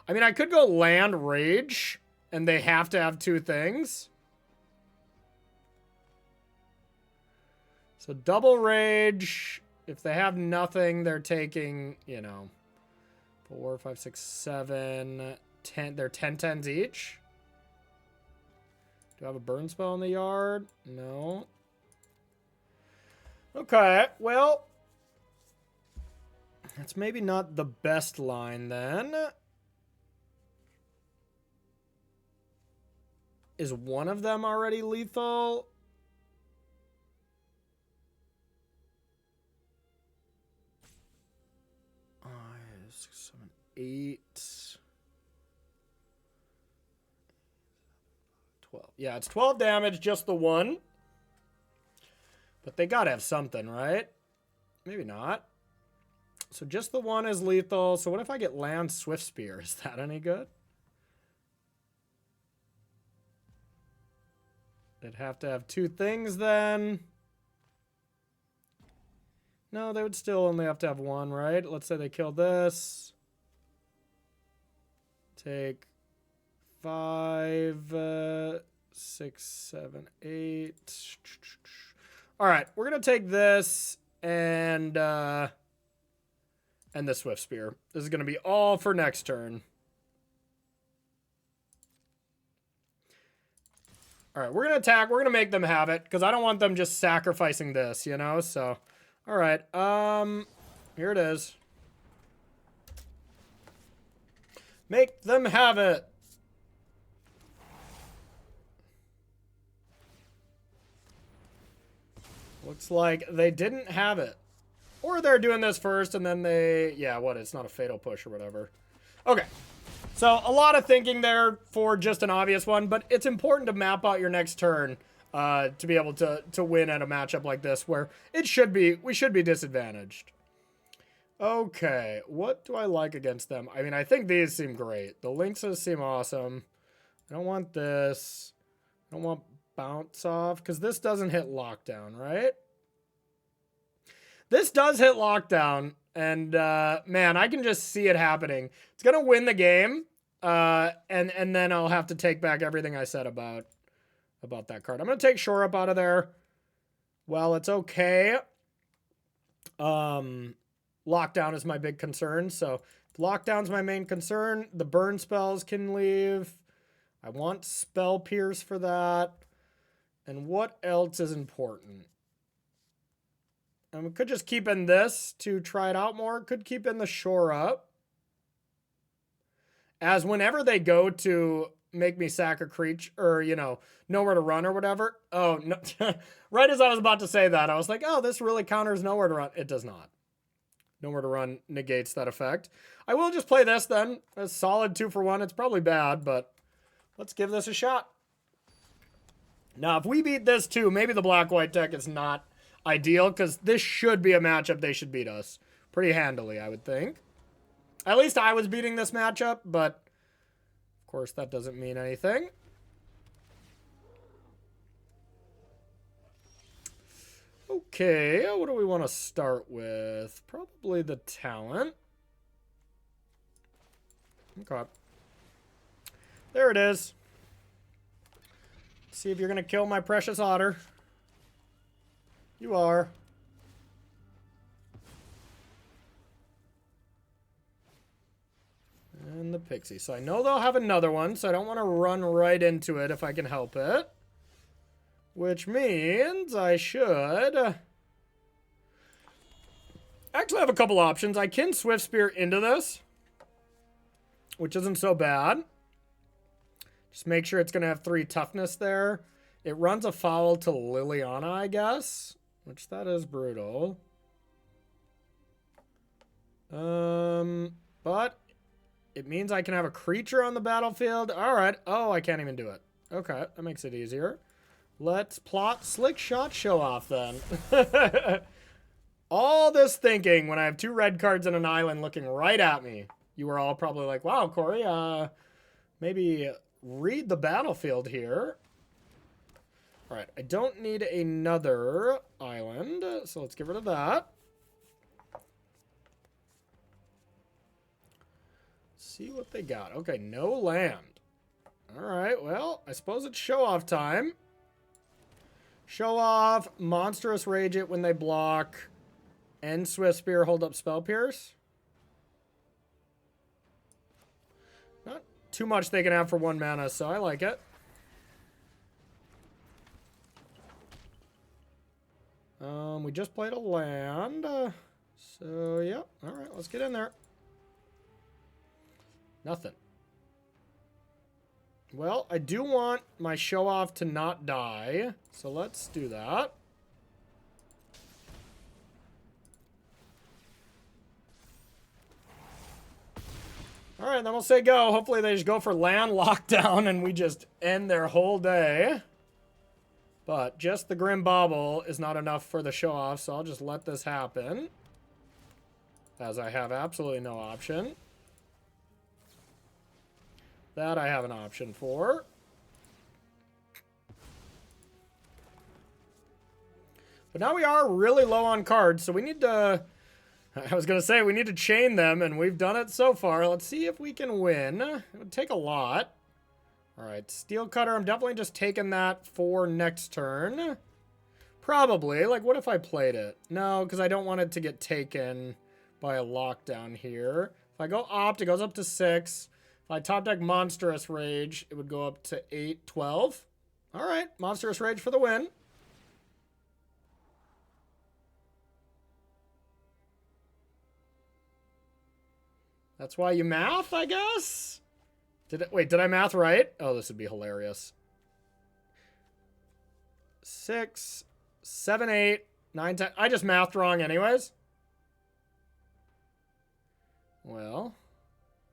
I mean, I could go land rage. And they have to have 2 things. So double rage. If they have nothing, they're taking, you know, 4, 5, 6, 7, 10. They're 10/10s each. Do I have a burn spell in the yard? No. Okay, well, that's maybe not the best line then. Is one of them already lethal? 6, 7, 8. 12. Yeah, it's 12 damage, just the one. But they gotta have something, right? Maybe not. So just the one is lethal. So what if I get land Swift Spear? Is that any good? They'd have to have 2 things then. No, they would still only have to have 1, right? Let's say they kill this. Take 5, 6, 7, 8. All right, we're gonna take this and the Swift Spear. This is gonna be all for next turn. All right, we're going to attack. We're going to make them have it because I don't want them just sacrificing this, you know? So, all right. Here it is. Make them have it. Looks like they didn't have it. Or they're doing this first and then they... Yeah, what? It's not a fatal push or whatever. Okay. So a lot of thinking there for just an obvious one, but it's important to map out your next turn to be able to win at a matchup like this where we should be disadvantaged. Okay, what do I like against them? I mean, I think these seem great. The Lynxes seem awesome. I don't want this. I don't want bounce off because this doesn't hit lockdown, right? This does hit lockdown, and man, I can just see it happening. It's gonna win the game, and then I'll have to take back everything I said about that card. I'm gonna take Shore Up out of there. Well, it's okay. Lockdown is my big concern, so lockdown's my main concern. The burn spells can leave. I want Spell Pierce for that. And what else is important? And we could just keep in this to try it out more. Could keep in the Shore Up. As whenever they go to make me sack a creature, or, you know, nowhere to run or whatever. Oh, no. Right as I was about to say that, I was like, oh, this really counters nowhere to run. It does not. Nowhere to run negates that effect. I will just play this then. A solid 2-for-1. It's probably bad, but let's give this a shot. Now, if we beat this too, maybe the black-white deck is not ideal, because this should be a matchup they should beat us pretty handily, I would think. At least I was beating this matchup, but of course that doesn't mean anything. Okay, what do we want to start with? Probably the talent. Okay. There it is. See if you're going to kill my precious otter. You are. And the pixie. So I know they'll have another one, so I don't want to run right into it if I can help it. Which means I should... Actually, I have a couple options. I can Swift Spear into this, which isn't so bad. Just make sure it's going to have 3 toughness there. It runs afoul to Liliana, I guess, which that is brutal. But it means I can have a creature on the battlefield. All right. Oh, I can't even do it. Okay, that makes it easier. Let's plot Slick Shot Show Off then. All this thinking when I have 2 red cards and an island looking right at me. You were all probably like, wow, Corey, maybe read the battlefield here. All right, I don't need another island, so let's get rid of that. See what they got. Okay, no land. All right, well, I suppose it's show off time. Show off, Monstrous Rage it when they block, and Swift Spear hold up Spell Pierce. Not too much they can have for 1 mana, so I like it. We just played a land, so yep. All right, let's get in there. Nothing. Well, I do want my show off to not die, so let's do that. All right, then we'll say go. Hopefully they just go for land lockdown and we just end their whole day. But just the Grim Bauble is not enough for the show off, so I'll just let this happen, as I have absolutely no option. That I have an option for. But now we are really low on cards, so we need to... I was going to say, we need to chain them, and we've done it so far. Let's see if we can win. It would take a lot. All right, Steel Cutter, I'm definitely just taking that for next turn. Probably. Like, what if I played it? No, because I don't want it to get taken by a lockdown here. If I go opt, it goes up to 6. If I top deck Monstrous Rage, it would go up to 8, 12. All right, Monstrous Rage for the win. That's why you math, I guess? Wait, did I math right? Oh, this would be hilarious. 6, 7, 8, 9, 10. I just mathed wrong anyways. Well,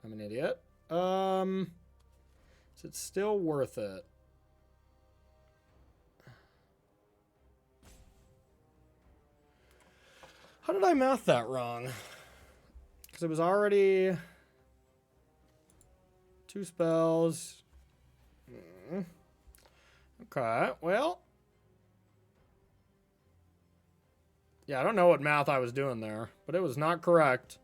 I'm an idiot. Is it still worth it? How did I math that wrong? Because it was already 2 spells. Okay, well. Yeah, I don't know what math I was doing there, but it was not correct.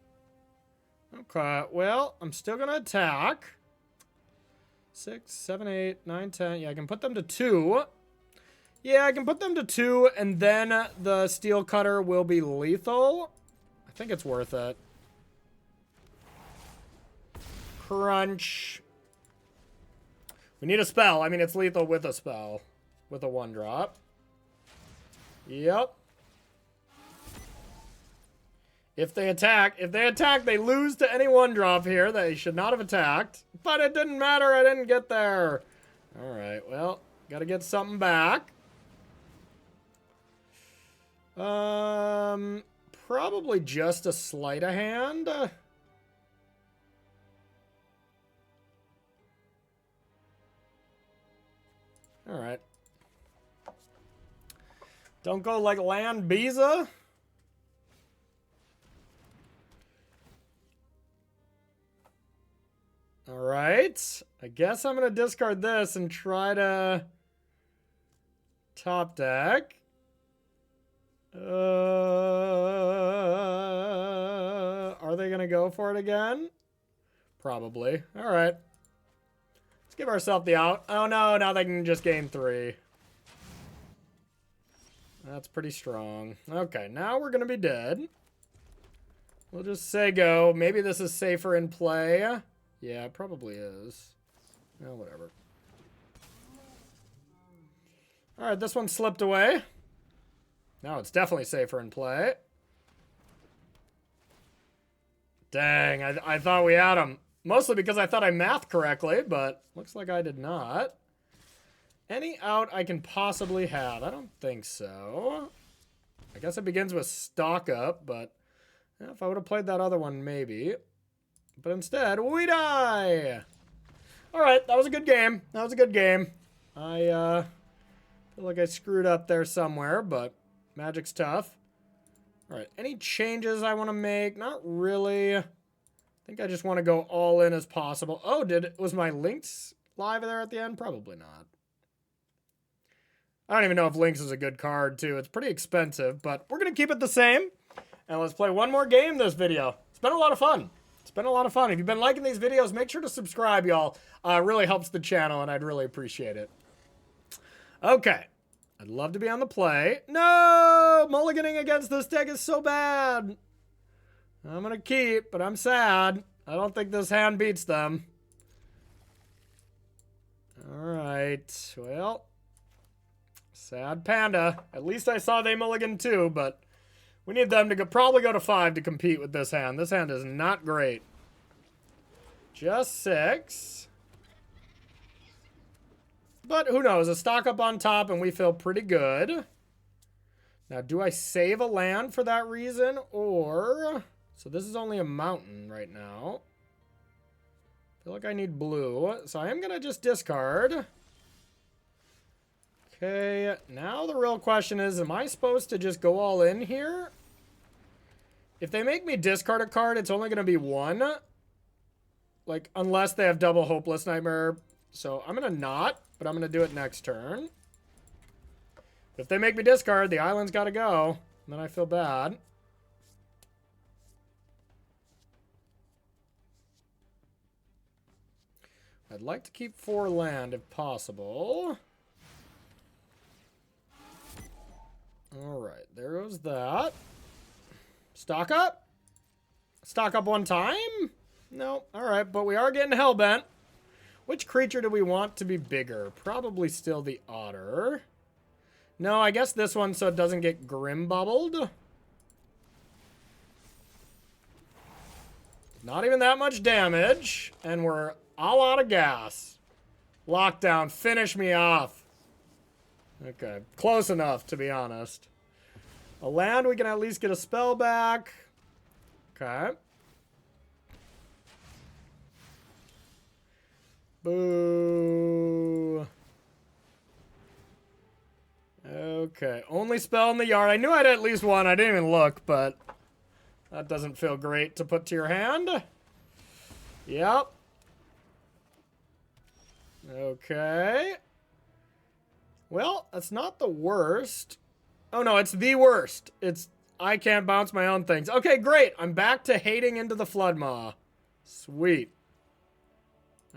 Okay, well, I'm still going to attack. 6, 7, 8, 9, 10. Yeah, I can put them to 2. Yeah, I can put them to 2, and then the steel cutter will be lethal. I think it's worth it. Crunch. We need a spell. I mean, it's lethal with a spell. With a 1-drop. Yep. If they attack, they lose to any 1-drop here. They should not have attacked. But it didn't matter. I didn't get there. All right. Well, got to get something back. Probably just a sleight of hand. All right. Don't go like land Biza. All right. I guess I'm going to discard this and try to top deck. Are they going to go for it again? Probably. All right. Let's give ourselves the out. Oh, no. Now they can just gain 3. That's pretty strong. Okay. Now we're going to be dead. We'll just say go. Maybe this is safer in play. Yeah, it probably is. Well, whatever. All right. This one slipped away. Now it's definitely safer in play. Dang, I thought we had him. Mostly because I thought I mathed correctly, but looks like I did not. Any out I can possibly have? I don't think so. I guess it begins with stock up, but yeah, if I would have played that other one, maybe. But instead, we die! Alright, that was a good game. That was a good game. I feel like I screwed up there somewhere, but Magic's tough. All right, any changes I want to make? Not really. I think I just want to go all in as possible. Oh, was my Lynx live there at the end? Probably not. I don't even know if Lynx is a good card, too. It's pretty expensive, but we're going to keep it the same. And let's play one more game this video. It's been a lot of fun. It's been a lot of fun. If you've been liking these videos, make sure to subscribe, y'all. It really helps the channel, and I'd really appreciate it. Okay. I'd love to be on the play. No! Mulliganing against this deck is so bad. I'm going to keep, but I'm sad. I don't think this hand beats them. All right. Well, sad panda. At least I saw they mulligan too, but we need them to probably go to 5 to compete with this hand. This hand is not great. Just 6. But who knows? A stock up on top, and we feel pretty good. Now, do I save a land for that reason? Or... So this is only a mountain right now. I feel like I need blue. So I am going to just discard. Okay. Now the real question is, am I supposed to just go all in here? If they make me discard a card, it's only going to be 1. Like, unless they have double Hopeless Nightmare. So I'm going to not, but I'm going to do it next turn. If they make me discard, the island's got to go. And then I feel bad. I'd like to keep 4 land if possible. All right, there goes that. Stock up? Stock up 1 time? No, all right, but we are getting hellbent. Which creature do we want to be bigger? Probably still the otter. No, I guess this one so it doesn't get Grim Bubbled. Not even that much damage, and we're all out of gas. Lockdown, finish me off. Okay, close enough, to be honest. A land, we can at least get a spell back. Okay. Boo. Okay, only spell in the yard. I knew I had at least one. I didn't even look, but that doesn't feel great to put to your hand. Yep. Okay. Well, that's not the worst. Oh no, it's the worst. It's I can't bounce my own things. Okay, great. I'm back to hating into the Flood Maw. Sweet.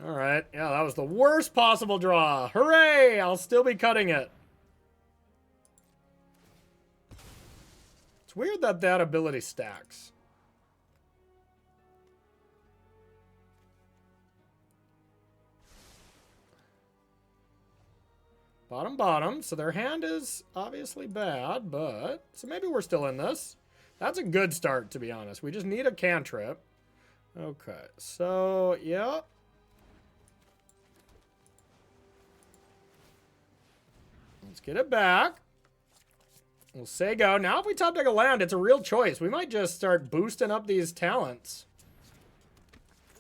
All right. Yeah, that was the worst possible draw. Hooray! I'll still be cutting it. It's weird that that ability stacks. Bottom, bottom. So their hand is obviously bad, but... So maybe we're still in this. That's a good start, to be honest. We just need a cantrip. Okay, so, yeah. Let's get it back. We'll say go. Now if we top deck a land, it's a real choice. We might just start boosting up these talents.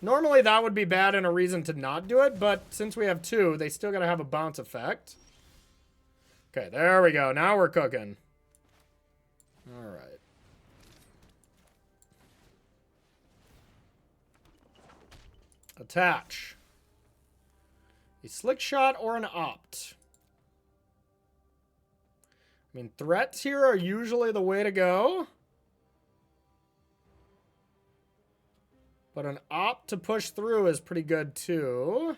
Normally that would be bad and a reason to not do it, but since we have two, they still gotta have a bounce effect. Okay, there we go. Now we're cooking. All right. Attach. A slick shot or an opt. I mean, threats here are usually the way to go. But an opt to push through is pretty good too.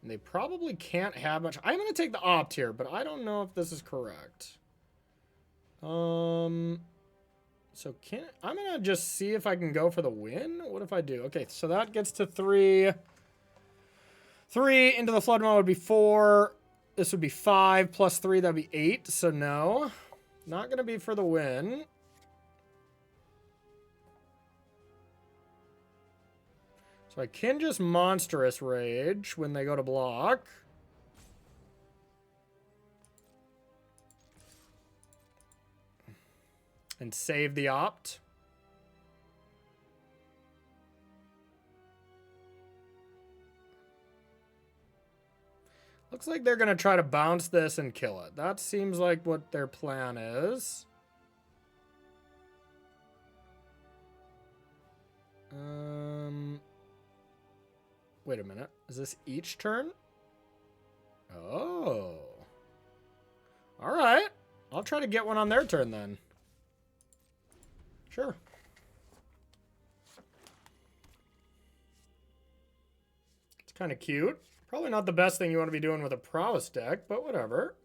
And they probably can't have much. I'm going to take the opt here, but I don't know if this is correct. So I'm going to just see if I can go for the win. What if I do? Okay, so that gets to 3. 3 into the Flood Maw would be 4. This would be 5 plus 3. That'd be 8. So no, not going to be for the win. So I can just Monstrous Rage when they go to block. And save the opt. Looks like they're going to try to bounce this and kill it. That seems like what their plan is. Wait a minute. Is this each turn? Oh. All right. I'll try to get one on their turn then. Sure. It's kind of cute. Probably not the best thing you want to be doing with a Prowess deck, but whatever.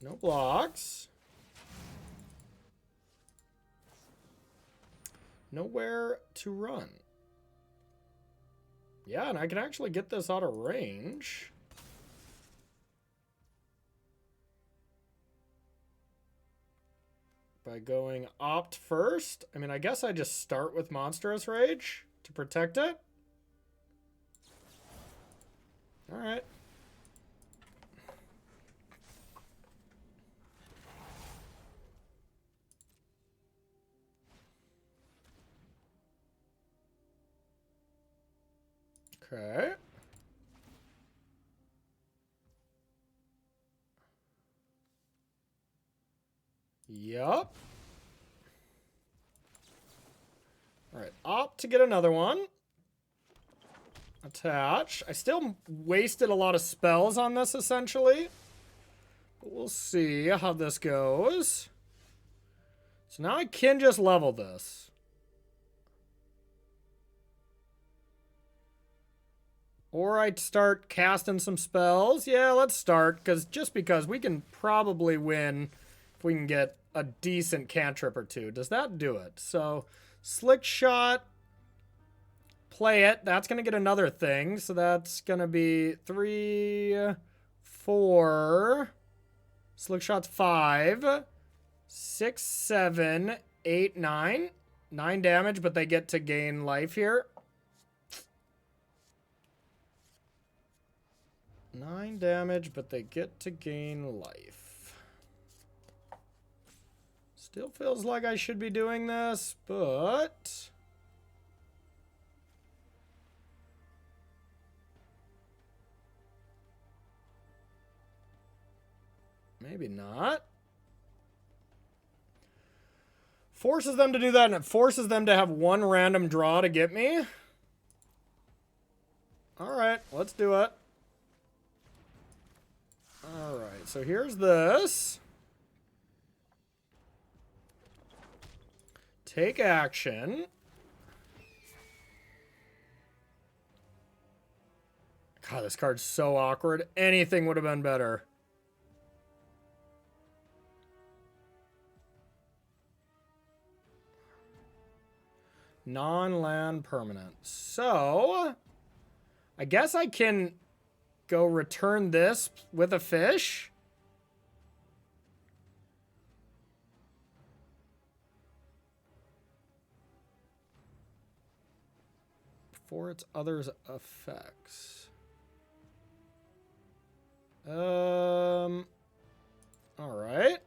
No blocks. Nowhere to run. Yeah, and I can actually get this out of range. By going opt first. I mean, I guess I just start with Monstrous Rage to protect it. All right. Okay. Yup. All right, opt to get another one. Attach. I still wasted a lot of spells on this, essentially. But we'll see how this goes. So now I can just level this. Or I'd start casting some spells. Yeah, let's start, because we can probably win if we can get a decent cantrip or two. Does that do it? So, Slick Shot, play it. That's going to get another thing. So that's going to be 3, 4. Slick Shot's 5, 6, 7, 8, 9. 9 damage, but they get to gain life here. 9 damage, but they get to gain life. Still feels like I should be doing this, but... maybe not. Forces them to do that, and it forces them to have one random draw to get me. Alright, let's do it. Alright, so here's this. Take action. God, this card's so awkward. Anything would have been better. Non-land permanent. So, I guess I can go return this with a fish. For its others' effects. All right.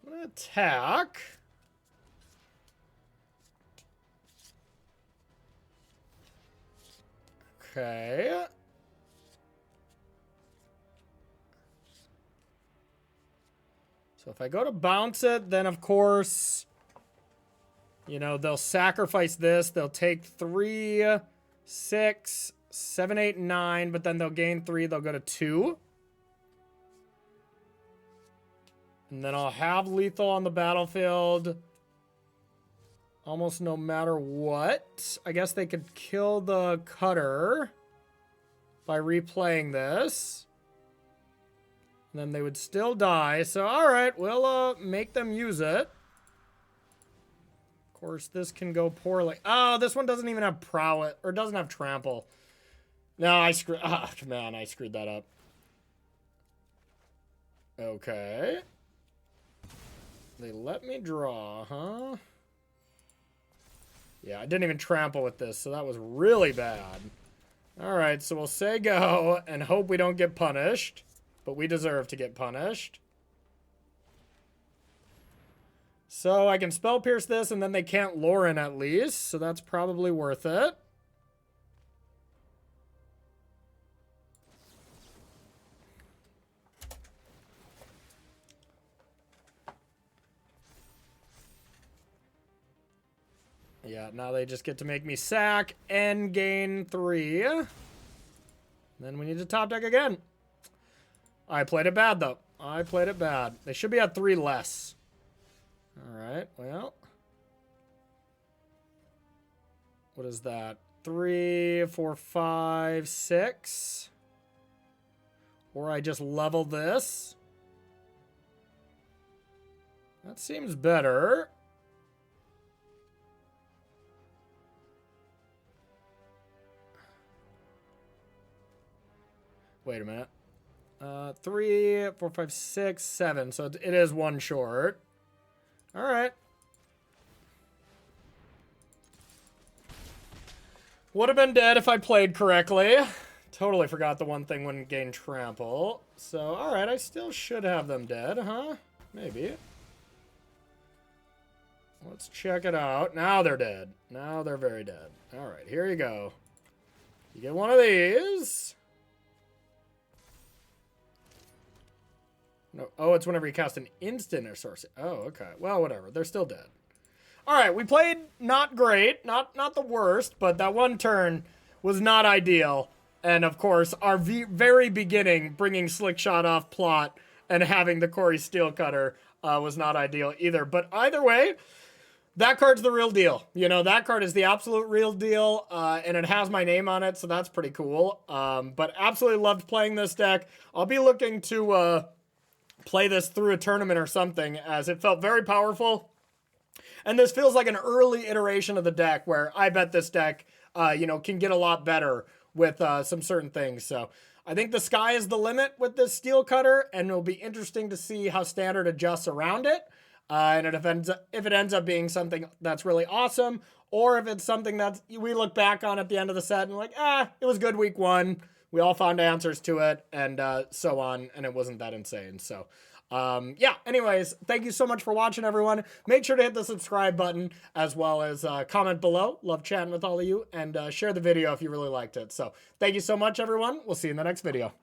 I'm gonna attack. Okay. So if I go to bounce it, then of course, you know, they'll sacrifice this. They'll take 3, 6, 7, 8, 9, but then they'll gain 3. They'll go to 2. And then I'll have lethal on the battlefield almost no matter what. I guess they could kill the cutter by replaying this. And then they would still die. So, all right, we'll make them use it. Of course, this can go poorly. Oh, this one doesn't even have prowess, or doesn't have trample. No, I screwed. Ah, man, I screwed that up. Okay. They let me draw, huh? Yeah, I didn't even trample with this, so that was really bad. All right, so we'll say go and hope we don't get punished, but we deserve to get punished. So I can spell pierce this, and then they can't Lauren at least, so that's probably worth it. Yeah, now they just get to make me sack and gain 3. Then we need to top deck again. I played it bad, though. I played it bad. They should be at 3 less. All right, well. What is that? 3, 4, 5, 6. Or I just level this. That seems better. Wait a minute. 3, 4, 5, 6, 7. So it is 1 short. All right. Would have been dead if I played correctly. Totally forgot the one thing wouldn't gain trample. So, all right, I still should have them dead, huh? Maybe. Let's check it out. Now they're dead. Now they're very dead. All right, here you go. You get one of these. No. Oh, it's whenever you cast an instant or sorcery. Oh, okay. Well, whatever. They're still dead. All right, we played not great, not the worst, but that one turn was not ideal. And of course, our very beginning, bringing Slickshot off plot and having the Corey Steel Cutter was not ideal either. But either way, that card's the real deal. You know, that card is the absolute real deal, and it has my name on it, so that's pretty cool. But absolutely loved playing this deck. I'll be looking to play this through a tournament or something, as it felt very powerful. And this feels like an early iteration of the deck where I bet this deck, you know, can get a lot better with some certain things. So I think the sky is the limit with this steel cutter, and it'll be interesting to see how standard adjusts around it. And if it ends up being something that's really awesome, or if it's something that we look back on at the end of the set and like, it was good week 1. We all found answers to it, and so on, and it wasn't that insane. So, yeah, anyways, thank you so much for watching, everyone. Make sure to hit the subscribe button, as well as comment below. Love chatting with all of you, and share the video if you really liked it. So, thank you so much, everyone. We'll see you in the next video.